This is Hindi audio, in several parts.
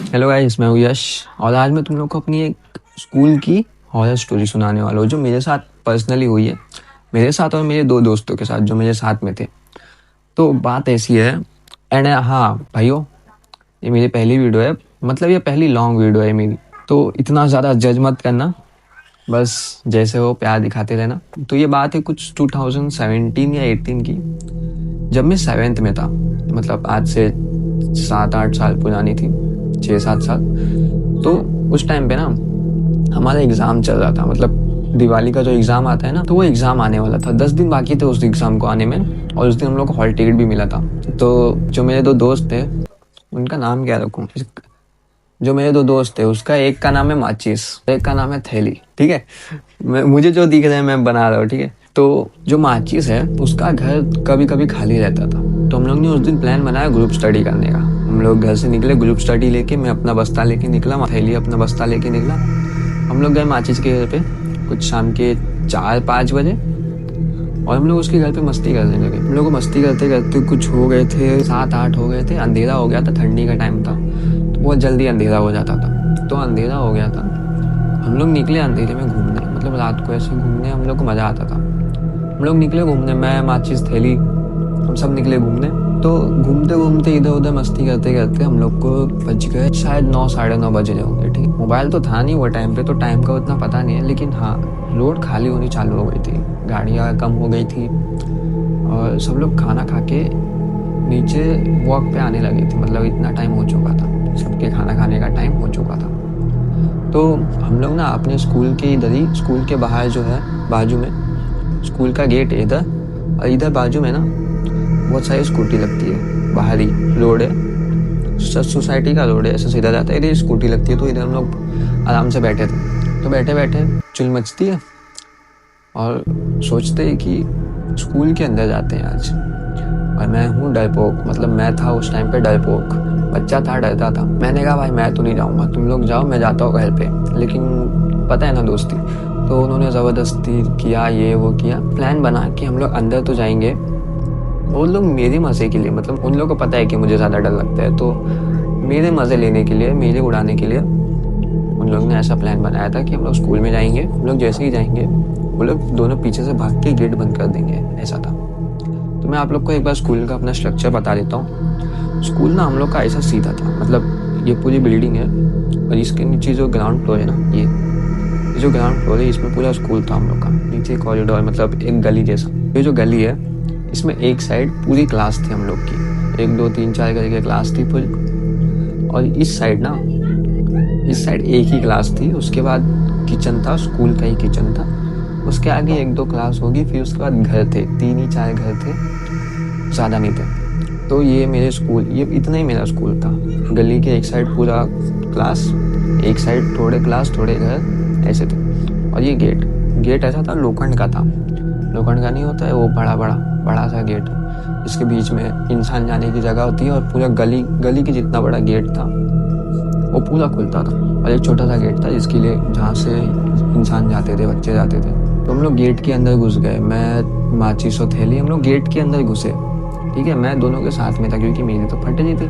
हेलो गाइस, मैं हूँ यश और आज मैं तुम लोग को अपनी एक स्कूल की हॉरर स्टोरी सुनाने वाला हूँ जो मेरे साथ पर्सनली हुई है। मेरे साथ और मेरे दो दोस्तों के साथ जो मेरे साथ में थे। तो बात ऐसी है। एंड हाँ भाइयों, ये मेरी पहली वीडियो है, मतलब ये पहली लॉन्ग वीडियो है मेरी। तो इतना ज़्यादा जज मत करना, बस जैसे हो प्यार दिखाते रहना। तो ये बात है कुछ 2017 या 18 की, जब मैं 7th में था। मतलब आज से 7-8 साल पुरानी थी, 6-7 साल। तो उस टाइम पे ना हमारा एग्ज़ाम चल रहा था, मतलब दिवाली का जो एग्ज़ाम आता है ना, तो वो एग्ज़ाम आने वाला था। 10 दिन बाकी थे उस एग्ज़ाम को आने में, और उस दिन हम लोग को हॉल टिकट भी मिला था। तो जो मेरे दो दोस्त थे, उनका नाम क्या रखूँ? जो मेरे दो दोस्त थे उसका एक का नाम है माचिस, एक का नाम है थैली। ठीक है, मुझे जो दिख रहा है मैं बना रहा हूँ। ठीक है, तो जो माचिस है उसका घर कभी कभी खाली रहता था। तो हम लोग ने उस दिन प्लान बनाया ग्रुप स्टडी करने का। हम लोग घर से निकले ग्रुप स्टडी लेके, मैं अपना बस्ता लेके निकला, थैली अपना बस्ता लेके निकला। हम लोग गए माचिस के घर पे कुछ शाम के 4-5 बजे, और हम लोग उसके घर पे मस्ती करने लगे। हम लोग मस्ती करते करते कुछ हो गए थे, 7-8 हो गए थे, अंधेरा हो गया था, ठंडी का टाइम था तो बहुत जल्दी अंधेरा हो जाता था। तो अंधेरा हो गया था, हम लोग निकले अंधेरे में घूमने, मतलब रात को ऐसे घूमने हम लोग को मज़ा आता था। हम लोग निकले घूमने, मैं माचिस थैली हम सब निकले घूमने। तो घूमते घूमते इधर उधर मस्ती करते करते हम लोग को बज गए शायद 9-9:30 बजे होंगे। ठीक, मोबाइल तो था नहीं वो टाइम पे, तो टाइम का उतना पता नहीं है, लेकिन हाँ रोड खाली होनी चालू हो गई थी, गाड़ियाँ कम हो गई थी, और सब लोग खाना खा के नीचे वॉक पे आने लगे थे। मतलब इतना टाइम हो चुका था, सबके खाना खाने का टाइम हो चुका था। तो हम लोग ना अपने स्कूल के इधर ही, स्कूल के बाहर जो है बाजू में स्कूल का गेट है इधर, और इधर बाजू में ना बहुत सारी स्कूटी लगती है। बाहर ही रोड है, सोसाइटी का रोड है, ऐसे सीधा जाता है, इधर स्कूटी लगती है। तो इधर हम लोग आराम से बैठे थे। तो बैठे बैठे चुल मचती है और सोचते हैं कि स्कूल के अंदर जाते हैं आज। और मैं हूँ डरपोक, मतलब मैं था उस टाइम पे डरपोक, बच्चा था, डरता था। मैंने कहा भाई मैं तो नहीं जाऊँगा, तुम लोग जाओ, मैं जाता हूँ घर पे। लेकिन पता है ना दोस्ती, तो उन्होंने ज़बरदस्ती किया, ये वो किया, प्लान बना कि हम लोग अंदर तो जाएंगे। वो लोग मेरे मज़े के लिए, मतलब उन लोगों को पता है कि मुझे ज़्यादा डर लगता है, तो मेरे मज़े लेने के लिए, मेरे उड़ाने के लिए उन लोग ने ऐसा प्लान बनाया था कि हम लोग स्कूल में जाएंगे। हम लोग जैसे ही जाएंगे वो लोग दोनों पीछे से भाग के गेट बंद कर देंगे, ऐसा था। तो मैं आप लोग को एक बार स्कूल का अपना स्ट्रक्चर बता देता हूँ। स्कूल ना हम लोग का ऐसा सीधा था, मतलब ये पूरी बिल्डिंग है, और इसके नीचे जो ग्राउंड फ्लोर है ना, ये जो ग्राउंड फ्लोर है, इसमें पूरा स्कूल था हम लोग का। नीचे कॉरिडोर, मतलब एक गली जैसा। ये जो गली है इसमें एक साइड पूरी क्लास थी हम लोग की, 1 2 3 4 करके क्लास थी पूरी। और इस साइड ना, इस साइड एक ही क्लास थी, उसके बाद किचन था, स्कूल का ही किचन था। उसके आगे 1-2 क्लास होगी, फिर उसके बाद घर थे, 3 ही 4 घर थे, ज़्यादा नहीं थे। तो ये मेरे स्कूल, ये इतना ही मेरा स्कूल था। गली के एक साइड पूरा क्लास, एक साइड थोड़े क्लास थोड़े घर, ऐसे थे। और ये गेट ऐसा था, लोखंड का था। लोखंड का नहीं होता है वो, बड़ा सा गेट, इसके बीच में इंसान जाने की जगह होती है, और पूरा गली के जितना बड़ा गेट था वो पूरा खुलता था। और एक छोटा सा गेट था जिसके लिए, जहाँ से इंसान जाते थे, बच्चे जाते थे। तो हम लोग गेट के अंदर घुस गए, मैं माचिस और थैली, हम लोग गेट के अंदर घुसे। ठीक है, मैं दोनों के साथ में था क्योंकि मेरी तो फट रही थी,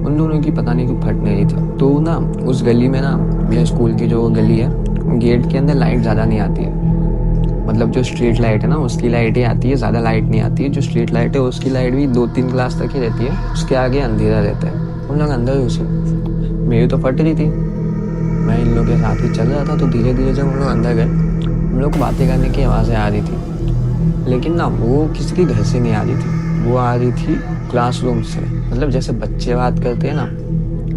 उन दोनों की पता नहीं क्यों फट नहीं रही थी। तो ना उस गली में ना, मेरे स्कूल की जो गली है, गेट के अंदर लाइट ज़्यादा नहीं आती है। मतलब जो स्ट्रीट लाइट है ना उसकी लाइट ही आती है, ज़्यादा लाइट नहीं आती है। जो स्ट्रीट लाइट है उसकी लाइट भी 2-3 क्लास तक ही रहती है, उसके आगे अंधेरा रहता है। हम लोग अंदर घुसे, मेरी तो फट रही थी, मैं इन लोगों के साथ ही चल रहा था। तो धीरे धीरे जब हम लोग अंदर गए, हम लोग को बातें करने की आवाज़ें आ रही थी, लेकिन ना वो किसी के घर से नहीं आ रही थी, वो आ रही थी क्लासरूम से। मतलब जैसे बच्चे बात करते हैं ना,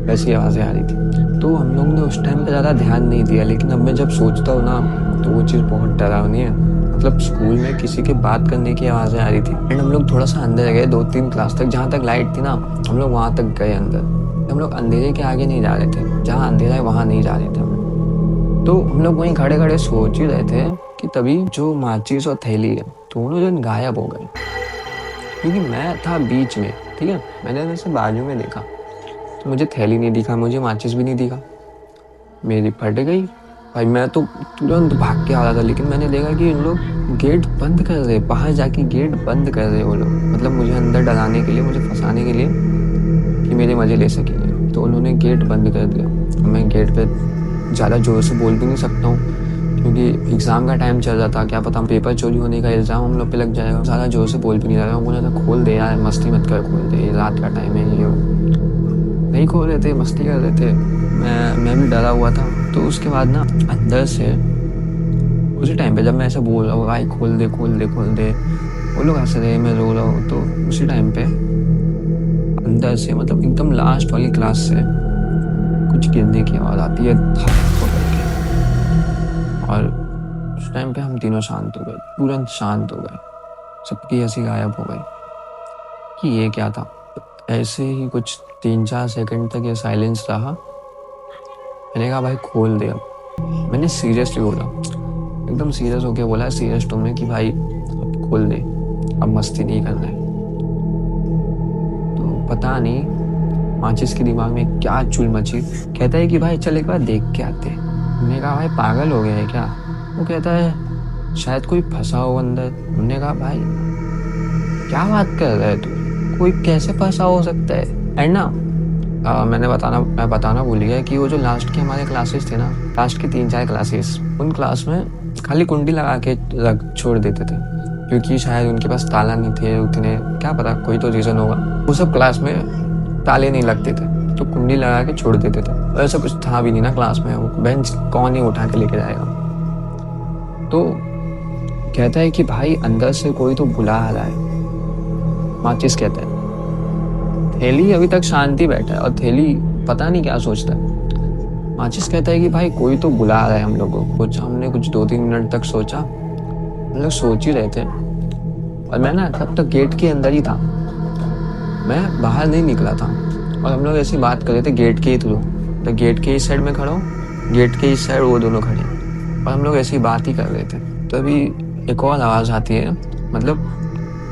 वैसी आवाज़ें आ रही थी। तो हम लोग ने उस टाइम पे ज़्यादा ध्यान नहीं दिया, लेकिन अब मैं जब सोचता हूँ ना तो वो चीज़ बहुत डरावनी है। मतलब स्कूल में किसी के बात करने की आवाज़ें आ रही थी। एंड हम लोग थोड़ा सा अंदर गए, 2-3 क्लास तक, जहाँ तक लाइट थी ना हम लोग वहाँ तक गए अंदर। हम लोग अंधेरे के आगे नहीं जा रहे थे, जहाँ अंधेरा है वहाँ नहीं जा रहे थे हम लोग। तो हम लोग वहीं खड़े खड़े सोच ही रहे थे कि तभी जो माचिस और थैली है दोनों जन गायब हो गए, क्योंकि मैं था बीच में। ठीक है, मैंने वैसे बाजू में देखा तो मुझे थैली नहीं दिखा, मुझे माचिस भी नहीं दिखा, मेरी फट गई भाई। मैं तो तुरंत भाग के आ रहा था, लेकिन मैंने देखा कि इन लोग गेट बंद कर रहे, बाहर जाके गेट बंद कर रहे वो लोग, मतलब मुझे अंदर डराने के लिए, मुझे फंसाने के लिए, कि मेरे मज़े ले सकेंगे। तो उन्होंने गेट बंद कर दिया। मैं गेट पे ज़्यादा ज़ोर से बोल भी नहीं सकता हूँ क्योंकि एग्ज़ाम का टाइम चल रहा था, क्या पता पेपर चोरी होने का इल्ज़ाम हम लोग पे लग जाएगा। ज़्यादा ज़ोर से बोल भी नहीं रहा था, बोला था खोल दे यार, मस्ती मत कर, खोल दे, रात का टाइम है ये। नहीं खोल रहे थे, मस्ती कर रहे थे। मैं भी डरा हुआ था। तो उसके बाद ना अंदर से उसी टाइम पे जब मैं ऐसे बोल रहा हूँ भाई खोल दे खोल दे खोल दे, वो लोग हंस रहे, मैं रो रहा हूँ, तो उसी टाइम पे अंदर से मतलब एकदम लास्ट वाली क्लास से कुछ गिरने की आवाज़ आती है धप करके, और उस टाइम पे हम तीनों शांत हो गए, तुरंत शांत हो गए, सबकी हंसी गायब हो गई कि ये क्या था। ऐसे ही कुछ 3-4 सेकंड तक ये साइलेंस रहा। मैंने कहा भाई खोल दे अब। मैंने सीरियसली बोला, एकदम सीरियस होके बोला, सीरियस टोन में कि भाई अब खोल दे, अब मस्ती नहीं करना है। तो पता नहीं माचिस के दिमाग में क्या चुल मची, कहता है कि भाई चल एक बार देख के आते। मैंने कहा भाई पागल हो गया है क्या? वो कहता है शायद कोई फंसा हो अंदर। मैंने कहा भाई क्या बात कर रहा है तू, कोई कैसे फंसा हो सकता है? एंड ना मैं बताना भूल गया कि वो जो लास्ट के हमारे क्लासेस थे ना, लास्ट की 3-4 क्लासेस, उन क्लास में खाली कुंडी लगा के रख छोड़ देते थे क्योंकि शायद उनके पास ताला नहीं थे उतने, क्या पता कोई तो रीज़न होगा। वो सब क्लास में ताले नहीं लगते थे तो कुंडी लगा के छोड़ देते थे। और ऐसा कुछ था भी नहीं ना क्लास में, वो बेंच कौन ही उठा के लेके जाएगा। तो कहता है कि भाई अंदर से कोई तो बुला रहा है। माचिस कहता है, थैली अभी तक शांति बैठा है और थैली पता नहीं क्या सोचता है। माचिस कहता है कि भाई कोई तो बुला रहा है हम लोगों को। कुछ हमने कुछ 2-3 मिनट तक सोचा, हम लोग सोच ही रहे थे, और मैं ना तब तक गेट के अंदर ही था, मैं बाहर नहीं निकला था, और हम लोग ऐसी बात कर रहे थे गेट के ही थ्रू। तो गेट के इस साइड में खड़ा हूँ, गेट के इस साइड वो दोनों खड़े, और हम लोग ऐसी बात ही कर रहे थे। तभी एक और आवाज़ आती है, मतलब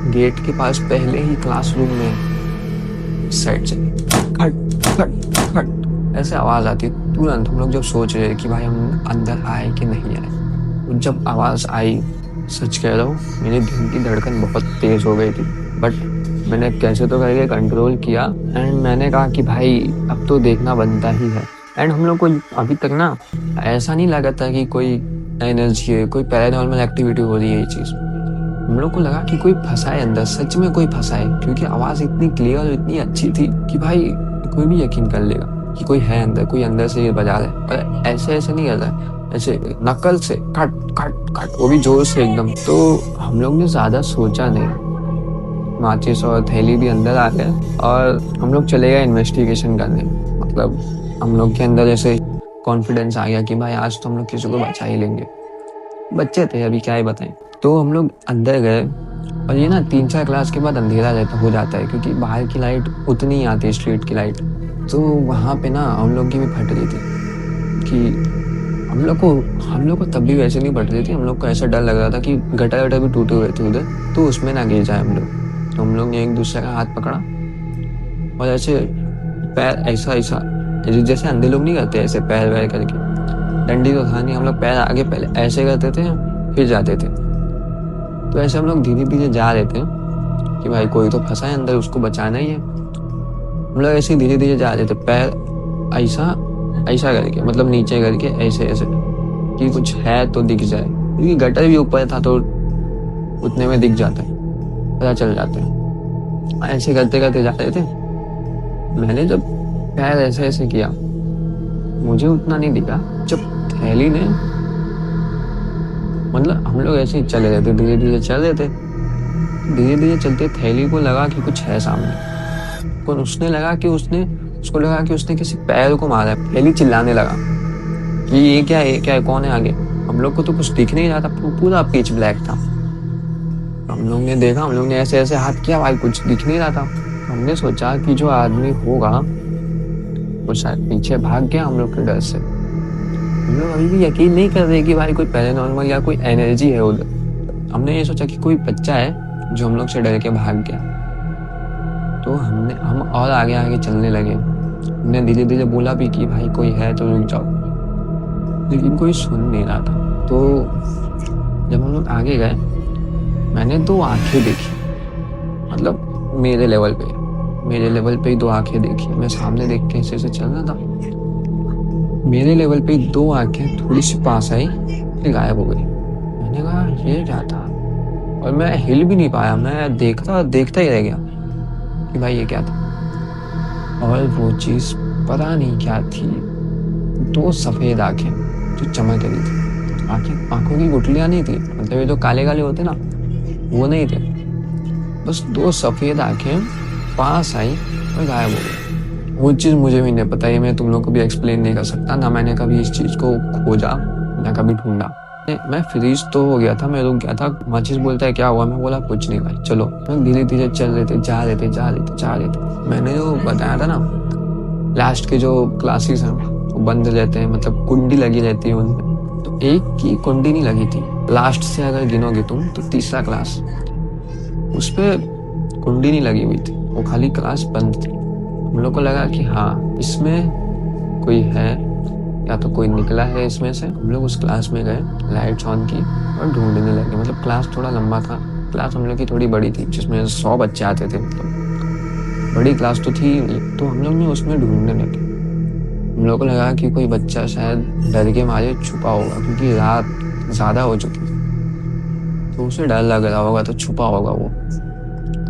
गेट के पास पहले ही क्लासरूम में इस साइड से खट खट खट ऐसे आवाज़ आती है। तुरंत हम लोग जब सोच रहे कि भाई हम अंदर आए कि नहीं आए, जब आवाज़ आई, सच कह रहा हूँ मेरे दिल की धड़कन बहुत तेज़ हो गई थी, बट मैंने कैसे तो करके कंट्रोल किया। एंड मैंने कहा कि भाई अब तो देखना बनता ही है। एंड हम लोग को अभी तक ना ऐसा नहीं लगा था कि कोई एनर्जी है, कोई पैरानॉर्मल एक्टिविटी हो रही है। ये चीज़ हम लोग को लगा कि कोई फंसा है अंदर, सच में कोई फंसा है, क्योंकि आवाज़ इतनी क्लियर और इतनी अच्छी थी कि भाई कोई भी यकीन कर लेगा कि कोई है अंदर, कोई अंदर से ये बजा रहा है। और ऐसे नहीं कर रहा है, ऐसे नकल से कट कट कट, वो भी जोर से एकदम। तो हम लोग ने ज़्यादा सोचा नहीं, माचिस और थैली भी अंदर आ गए और हम लोग चले गए इन्वेस्टिगेशन करने। मतलब हम लोग के अंदर ऐसे कॉन्फिडेंस आ गया कि भाई आज तो हम लोग किसी को बचा ही लेंगे। बच्चे थे अभी, क्या ही बताएं। तो हम लोग अंदर गए, और ये ना 3-4 क्लास के बाद अंधेरा हो जाता है क्योंकि बाहर की लाइट उतनी ही आती है, स्ट्रीट की लाइट। तो वहाँ पे ना हम लोग की भी फट रही थी कि हम लोग को तब भी वैसे नहीं फट रही थी। हम लोग को ऐसा डर लग रहा था कि गटर भी टूटे हुए थे उधर, तो उसमें ना गिर जाए हम लोग। तो हम लोग ने एक दूसरे का हाथ पकड़ा और ऐसे पैर ऐसा जैसे अंधे लोग नहीं करते, ऐसे पैर वैर करके, डंडी तो था नहीं, हम लोग पैर आगे पहले ऐसे करते थे फिर जाते थे। तो ऐसे हम लोग धीरे धीरे जा रहे थे कि भाई कोई तो फंसा है अंदर, उसको बचाना ही है। हम लोग ऐसे धीरे धीरे जा रहे थे, पैर ऐसा करके, मतलब नीचे करके ऐसे कि कुछ है तो दिख जाए, क्योंकि गटर भी ऊपर था तो उतने में दिख जाता है, पता चल जाता है। ऐसे करते करते जा रहे थे। मैंने जब पैर ऐसे किया, मुझे उतना नहीं दिखा। जब थैली ने, मतलब हम लोग ऐसे ही चले रहे थे, धीरे धीरे चल रहे थे, धीरे धीरे चलते थैली को लगा कि कुछ है सामने। उसको लगा कि उसने किसी पैर को मारा है। थैली चिल्लाने लगा कि ये क्या है, कौन है आगे। हम लोग को तो कुछ दिख नहीं रहा था, पूरा पिच ब्लैक था। हम लोग ने देखा, हम लोग ने ऐसे हाथ किया, भाई कुछ दिख नहीं रहा था। हमने सोचा कि जो आदमी होगा वो शायद पीछे भाग गया हम लोग के डर से। हम लोग अभी भी यकीन नहीं कर रहे कि भाई कोई पैरानॉर्मल या कोई एनर्जी है उधर। हमने ये सोचा कि कोई बच्चा है जो हम लोग से डर के भाग गया। तो हम और आगे चलने लगे। हमने धीरे धीरे बोला भी कि भाई कोई है तो रुक जाओ, लेकिन कोई सुन नहीं रहा था। तो जब हम लोग आगे गए, मैंने 2 आंखें देखी, मतलब मेरे लेवल पे, मेरे लेवल पे ही 2 आंखें देखी, मैं सामने देख के ऐसे चल रहा था, मेरे लेवल पे ही 2 आंखें थोड़ी सी पास आई, फिर गायब हो गई। मैंने कहा ये क्या था, और मैं हिल भी नहीं पाया, मैं देखता ही रह गया कि भाई ये क्या था। और वो चीज़ पता नहीं क्या थी, 2 सफ़ेद आंखें जो चमक रही थी। आंखों की गुठलियाँ नहीं थी, मतलब ये जो काले काले होते ना, वो नहीं थे, बस 2 सफ़ेद आंखें पास आई और गायब हो गई। वो चीज़ मुझे भी नहीं पता, ये मैं तुम लोग को भी एक्सप्लेन नहीं कर सकता, ना मैंने कभी इस चीज़ को खोजा ना कभी ढूंढा। मैं फ्रीज तो हो गया था, मैं रुक गया था। माचिस बोलता है क्या हुआ, मैं बोला कुछ नहीं भाई चलो। मैं धीरे धीरे चल रहे थे, जा रहे थे। मैंने जो बताया था ना, लास्ट के जो क्लासेस हैं वो बंद रहते हैं, मतलब कुंडी लगी रहती है उनमें, तो एक की कुंडी नहीं लगी थी। लास्ट से अगर गिनोगे तुम तो तीसरा क्लास, उस पर कुंडी नहीं लगी हुई थी, वो खाली क्लास बंद थी। हम लोग को लगा कि हाँ इसमें कोई है, या तो कोई निकला है इसमें से। हम लोग उस क्लास में गए, लाइट्स ऑन की और ढूंढने लगे। मतलब क्लास थोड़ा लंबा था, क्लास हम लोग की थोड़ी बड़ी थी, जिसमें 100 बच्चे आते थे, मतलब बड़ी क्लास तो थी। तो हम लोग ने उसमें ढूंढने लगे। हम लोग को लगा कि कोई बच्चा शायद डर के मारे छुपा होगा, क्योंकि रात ज़्यादा हो चुकी थी, तो उसे डर लग रहा होगा, तो छुपा होगा वो।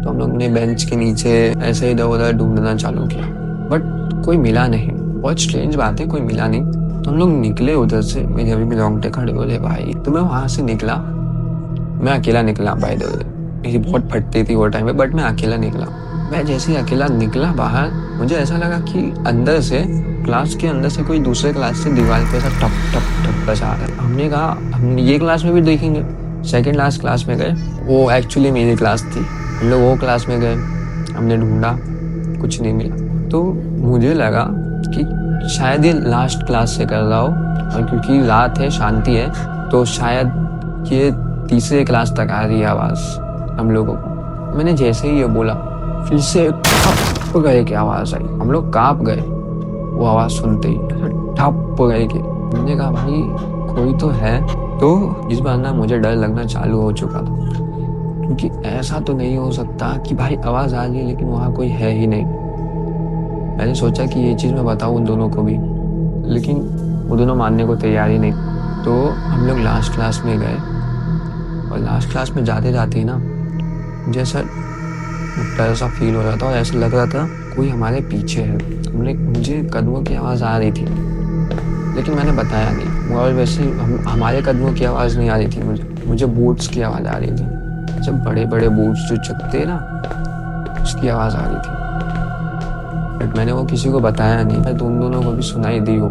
तो हम लोग ने बेंच के नीचे ऐसे इधर उधर ढूंढना चालू किया, बट कोई मिला नहीं। बहुत स्ट्रेंज बात है, कोई मिला नहीं। तो हम लोग निकले उधर से, मेरे अभी भी रोंगटे खड़े हो रहे भाई। तो मैं वहाँ से निकला, मैं अकेला निकला बाय द वे। मेरी बहुत फटती थी वो टाइम पे, बट मैं अकेला निकला। मैं जैसे ही अकेला निकला बाहर, मुझे ऐसा लगा कि अंदर से, क्लास के अंदर से कोई दूसरे क्लास से दीवार पे ऐसा टप टप टप बजा रहा है। हमने कहा हम ये क्लास में भी देखेंगे। सेकेंड लास्ट क्लास में गए, वो एक्चुअली मेरी क्लास थी। हम लोग वो क्लास में गए, हमने ढूंढा, कुछ नहीं मिला। तो मुझे लगा कि शायद ये लास्ट क्लास से कर रहा हो, और क्योंकि रात है, शांति है, तो शायद ये तीसरे क्लास तक आ रही है आवाज़ हम लोगों को। मैंने जैसे ही ये बोला, फिर से ठप गए की आवाज़ आई। हम लोग काँप गए वो आवाज़ सुनते ही, ठप गए के। मैंने कहा भाई कोई तो है। तो इस बार ना मुझे डर लगना चालू हो चुका था, क्योंकि ऐसा तो नहीं हो सकता कि भाई आवाज़ आ रही है लेकिन वहाँ कोई है ही नहीं। मैंने सोचा कि ये चीज़ मैं बताऊँ उन दोनों को भी, लेकिन वो दोनों मानने को तैयार ही नहीं। तो हम लोग लास्ट क्लास में गए, और लास्ट क्लास में जाते जाते ही ना जैसा डर सा फील हो रहा था, और ऐसा लग रहा था कोई हमारे पीछे है। मुझे कदमों की आवाज़ आ रही थी, लेकिन मैंने बताया नहीं। और वैसे हमारे कदमों की आवाज़ नहीं आ रही थी, मुझे बूट्स की आवाज़ आ रही थी। जब बड़े बड़े बूट्स जो चलते ना, उसकी आवाज़ आ रही थी। बट मैंने वो किसी को बताया नहीं, मैं तुम दोनों को भी सुनाई दी हो,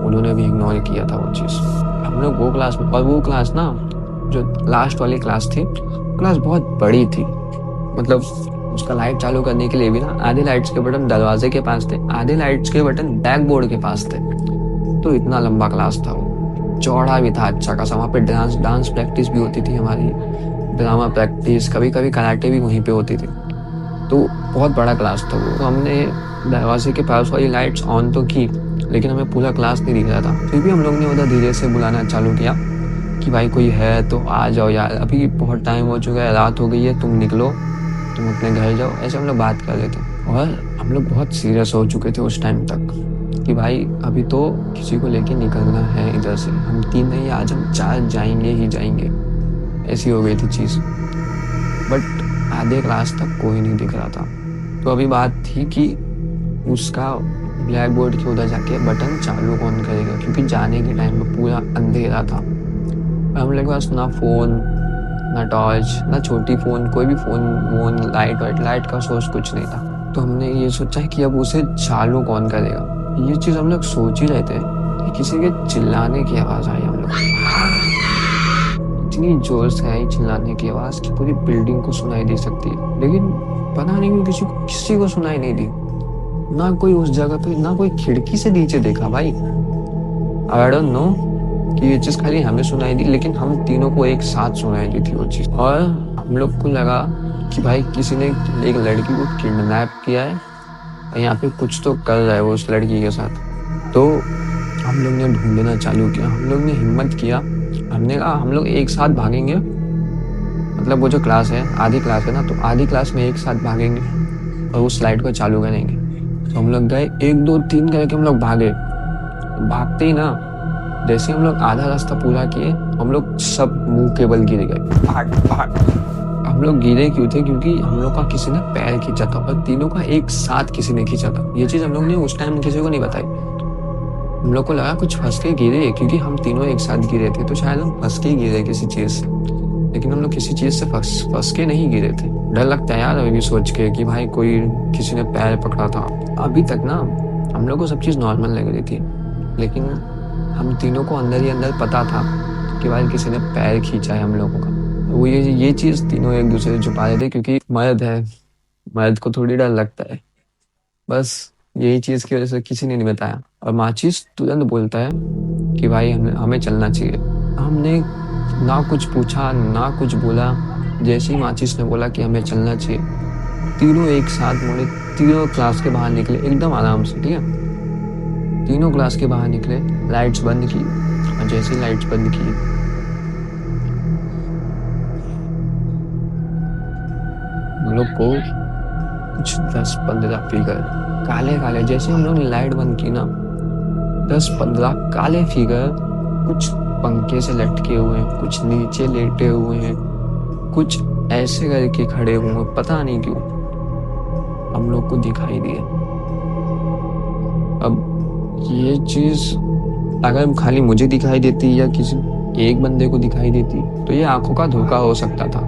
उन्होंने भी इग्नोर किया था वो चीज़। हम लोग वो क्लास में, और वो क्लास ना जो लास्ट वाली क्लास थी, क्लास बहुत बड़ी थी। मतलब उसका लाइट चालू करने के लिए भी ना आधे लाइट्स के बटन दरवाजे के पास थे, आधे लाइट्स के बटन बैक बोर्ड के पास थे। तो इतना लंबा क्लास था वो, चौड़ा भी था अच्छा खासा। वहाँ पे डांस प्रैक्टिस भी होती थी हमारी, ड्रामा प्रैक्टिस, कभी कभी कराटे भी वहीं पे होती थी। तो बहुत बड़ा क्लास था वो। तो हमने दरवाजे के पास वाली लाइट्स ऑन तो की, लेकिन हमें पूरा क्लास नहीं दिख रहा था। फिर भी हम लोग ने उधर धीरे से बुलाना चालू किया कि भाई कोई है तो आ जाओ यार, अभी बहुत टाइम हो चुका है, रात हो गई है, तुम निकलो, तुम अपने घर जाओ। ऐसे हम लोग बात कर रहे थे, और हम लोग बहुत सीरियस हो चुके थे उस टाइम तक कि भाई अभी तो किसी को लेके निकलना है इधर से। हम 3 नहीं, आज हम 4 जाएंगे ही जाएंगे, ऐसी हो गई थी चीज़। बट आधे क्लास तक कोई नहीं दिख रहा था। तो अभी बात थी कि उसका ब्लैक बोर्ड के उधर जाके बटन चालू कौन करेगा, क्योंकि जाने के टाइम में पूरा अंधेरा था। हम लोग के पास ना फ़ोन, ना टॉर्च, ना छोटी फ़ोन, कोई भी फ़ोन लाइट का सोर्स कुछ नहीं था। तो हमने ये सोचा कि अब उसे चालू कौन करेगा। ये चीज़ हम लोग सोच ही रहे थे कि किसी के चिल्लाने की आवाज़ आई। हम लोग इतनी जोर से आई चिल्लाने की आवाज़ कि पूरी बिल्डिंग को सुनाई दे सकती है, लेकिन पता नहीं क्यों किसी को सुनाई नहीं दी। ना कोई उस जगह पे, ना कोई खिड़की से नीचे देखा भाई। आई डोंट नो कि ये चीज़ खाली हमें सुनाई दी, लेकिन हम तीनों को एक साथ सुनाई दी थी वो चीज़। और हम लोग को लगा कि भाई किसी ने एक लड़की को किडनैप किया है, यहाँ पे कुछ तो कर रहा है वो उस लड़की के साथ। तो हम लोग ने ढूंढना चालू किया, हम लोग ने हिम्मत किया, हमने कहा हम लोग एक साथ भागेंगे। मतलब वो जो क्लास है, आधी क्लास है ना, तो आधी क्लास में एक साथ भागेंगे, और उस लाइट को चालू करेंगे। तो हम लोग गए, 1 2 3 करके हम लोग भागे। भागते ही ना, जैसे हम लोग आधा रास्ता पूरा किए, हम लोग सब मुंह के बल गिर गए। भाग भाग। हम लोग गिरे क्यों थे? क्योंकि हम लोग का किसी ने पैर खींचा था, और तीनों का एक साथ किसी ने खींचा था। ये चीज हम लोग ने उस टाइम किसी को नहीं बताई। हम लोग को लगा कुछ फंस के गिरे, क्योंकि हम तीनों एक साथ गिरे थे, तो शायद हम फंस के ही गिरे किसी चीज से। लेकिन हम लोग किसी चीज से फंस के नहीं गिरे थे। डर लगता है यार अभी भी सोच के कि भाई कोई किसी ने पैर पकड़ा था। अभी तक ना हम लोग को सब चीज नॉर्मल लग रही थी, लेकिन हम तीनों को अंदर ही अंदर पता था कि भाई किसी ने पैर खींचा है हम लोगों का। वो ये चीज तीनों एक दूसरे से छुपा रहे थे, क्योंकि मर्द है, मर्द को थोड़ी डर लगता है। बस यही चीज की वजह से किसी ने नहीं बताया। और माचिस तुरंत बोलता है कि भाई हमें चलना चाहिए। हमने ना कुछ पूछा ना कुछ बोला, जैसे ही माचिस ने बोला कि हमें चलना चाहिए, तीनों एक साथ मुड़े, तीनों क्लास के बाहर निकले एकदम आराम से। ठीक है, तीनों क्लास के बाहर निकले, लाइट्स बंद की, और जैसे ही लाइट्स बंद की, हम लोग को कुछ 10-15 फिगर काले काले, जैसे हम लोग ने लाइट बंद की ना, 10-15 काले फिगर कुछ पंखे से लटके हुए हैं, कुछ नीचे लेटे हुए हैं, कुछ ऐसे करके खड़े हुए हैं, पता नहीं क्यों हम लोग को दिखाई दिए। अब ये चीज अगर खाली मुझे दिखाई देती या किसी एक बंदे को दिखाई देती तो ये आंखों का धोखा हो सकता था,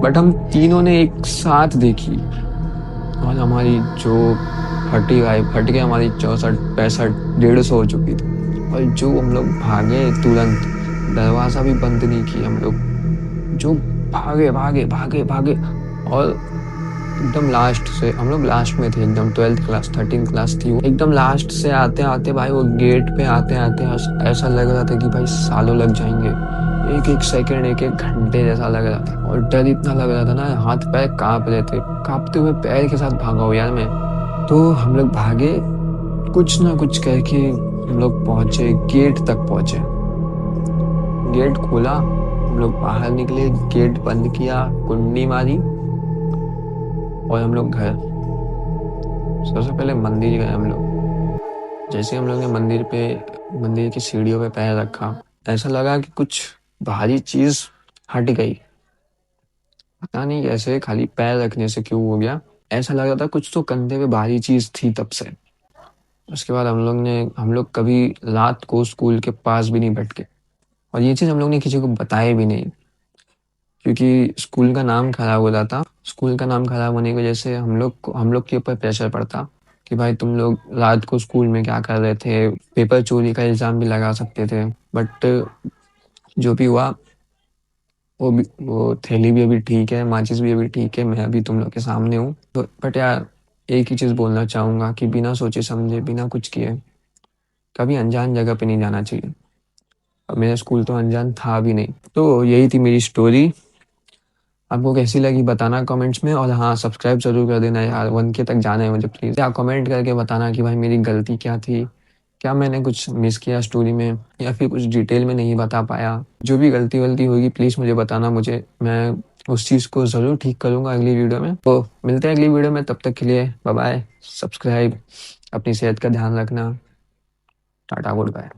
बट हम तीनों ने एक साथ देखी, और हमारी जो फट के हमारी 64-65-150 हो चुकी थी। और जो हम लोग भागे तुरंत, दरवाजा भी बंद नहीं किया हम लोग, जो भागे भागे भागे भागे। और एकदम लास्ट से, हम लोग लास्ट में थे, एकदम 12th क्लास 13th क्लास थी वो। एकदम लास्ट से आते आते भाई, वो गेट पे आते आते ऐसा लग रहा था कि भाई सालों लग जाएंगे, एक एक सेकंड, एक एक घंटे जैसा लग रहा था। और डर इतना लग रहा था ना, हाथ पैर कांप रहे थे। कांपते हुए पैर के साथ भागा हूँ यार मैं। तो हम लोग भागे, कुछ ना कुछ करके हम लोग पहुंचे, गेट तक पहुंचे। गेट खोला, हम लोग बाहर निकले, गेट बंद किया, कुंडी मारी, और हम लोग घर। सबसे पहले मंदिर गए हम लोग। जैसे हम लोग ने मंदिर की सीढ़ियों पे पैर रखा, ऐसा लगा कि कुछ भारी चीज हट गई। पता नहीं कैसे, खाली पैर रखने से क्यों हो गया, ऐसा लग रहा था कुछ तो कंधे पे भारी चीज थी तब से। उसके बाद हम लोग कभी रात को स्कूल के पास भी नहीं बैठे, और ये चीज हम लोग ने किसी को बताया भी नहीं, क्योंकि स्कूल का नाम खराब हो जाता। स्कूल का नाम खराब होने की वजह से हम लोग के ऊपर प्रेशर पड़ता कि भाई तुम लोग रात को स्कूल में क्या कर रहे थे, पेपर चोरी का इल्जाम भी लगा सकते थे। बट जो भी हुआ, वो थैली भी अभी ठीक है, माचिस भी अभी ठीक है, मैं अभी तुम लोग के सामने हूँ। तो बट यार एक ही चीज बोलना चाहूंगा कि बिना सोचे समझे, बिना कुछ किए कभी अनजान जगह पे नहीं जाना चाहिए। और मेरा स्कूल तो अनजान था भी नहीं। तो यही थी मेरी स्टोरी। आपको कैसी लगी बताना कमेंट्स में, और हाँ सब्सक्राइब जरूर कर देना यार, 1K तक जाना है मुझे प्लीज। या कमेंट करके बताना कि भाई मेरी गलती क्या थी, क्या मैंने कुछ मिस किया स्टोरी में, या फिर कुछ डिटेल में नहीं बता पाया। जो भी गलती वलती होगी प्लीज मुझे बताना, मैं उस चीज को जरूर ठीक करूंगा अगली वीडियो में। तो मिलते हैं अगली वीडियो में, तब तक के लिए बाय बाय, सब्सक्राइब, अपनी सेहत का ध्यान रखना, टाटा गुड बाय।